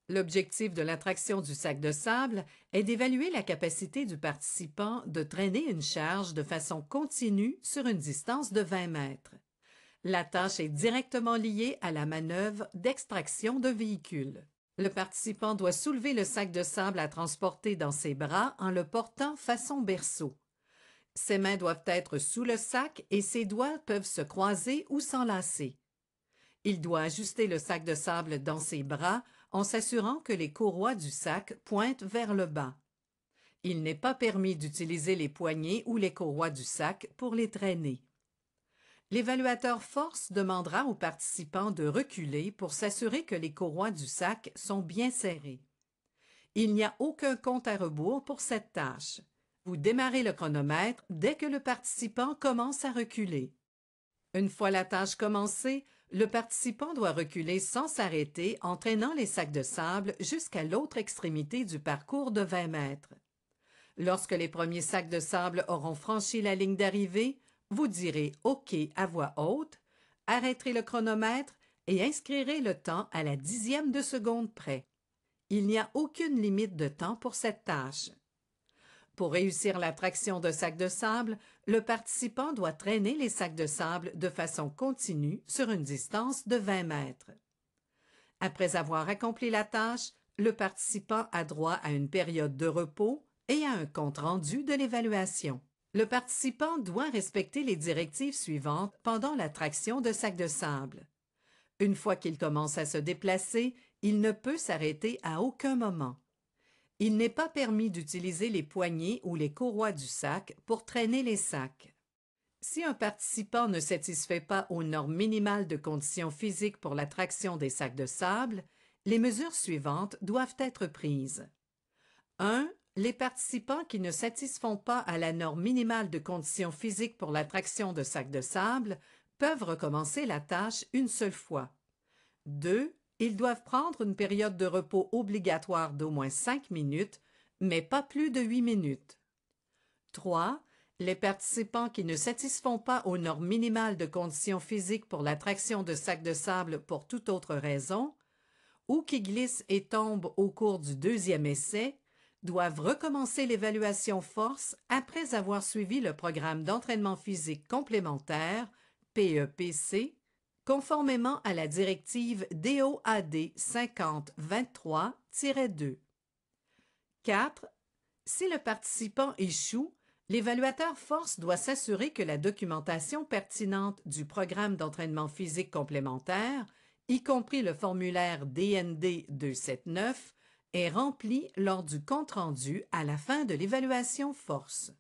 L'objectif de l'attraction du sac de sable est d'évaluer la capacité du participant de traîner une charge de façon continue sur une distance de 20 mètres. La tâche est directement liée à la manœuvre d'extraction d'un véhicule. Le participant doit soulever le sac de sable à transporter dans ses bras en le portant façon berceau. Ses mains doivent être sous le sac et ses doigts peuvent se croiser ou s'enlacer. Il doit ajuster le sac de sable dans ses bras en s'assurant que les courroies du sac pointent vers le bas. Il n'est pas permis d'utiliser les poignées ou les courroies du sac pour les traîner. L'évaluateur force demandera aux participants de reculer pour s'assurer que les courroies du sac sont bien serrées. Il n'y a aucun compte à rebours pour cette tâche. Vous démarrez le chronomètre dès que le participant commence à reculer. Une fois la tâche commencée, le participant doit reculer sans s'arrêter en traînant les sacs de sable jusqu'à l'autre extrémité du parcours de 20 mètres. Lorsque les premiers sacs de sable auront franchi la ligne d'arrivée, vous direz OK à voix haute, arrêterez le chronomètre et inscrirez le temps à la dixième de seconde près. Il n'y a aucune limite de temps pour cette tâche. Pour réussir l'attraction de sacs de sable, le participant doit traîner les sacs de sable de façon continue sur une distance de 20 mètres. Après avoir accompli la tâche, le participant a droit à une période de repos et à un compte-rendu de l'évaluation. Le participant doit respecter les directives suivantes pendant l'attraction de sacs de sable. Une fois qu'il commence à se déplacer, il ne peut s'arrêter à aucun moment. Il n'est pas permis d'utiliser les poignées ou les courroies du sac pour traîner les sacs. Si un participant ne satisfait pas aux normes minimales de conditions physiques pour l'attraction des sacs de sable, les mesures suivantes doivent être prises. 1. Les participants qui ne satisfont pas à la norme minimale de conditions physiques pour l'attraction de sacs de sable peuvent recommencer la tâche une seule fois. 2. Ils doivent prendre une période de repos obligatoire d'au moins 5 minutes, mais pas plus de 8 minutes. 3. Les participants qui ne satisfont pas aux normes minimales de conditions physiques pour l'attraction de sacs de sable pour toute autre raison, ou qui glissent et tombent au cours du deuxième essai, doivent recommencer l'évaluation force après avoir suivi le programme d'entraînement physique complémentaire, PEPC, conformément à la directive DOAD 5023-2. 4. Si le participant échoue, l'évaluateur force doit s'assurer que la documentation pertinente du programme d'entraînement physique complémentaire, y compris le formulaire DND 279, est remplie lors du compte-rendu à la fin de l'évaluation force.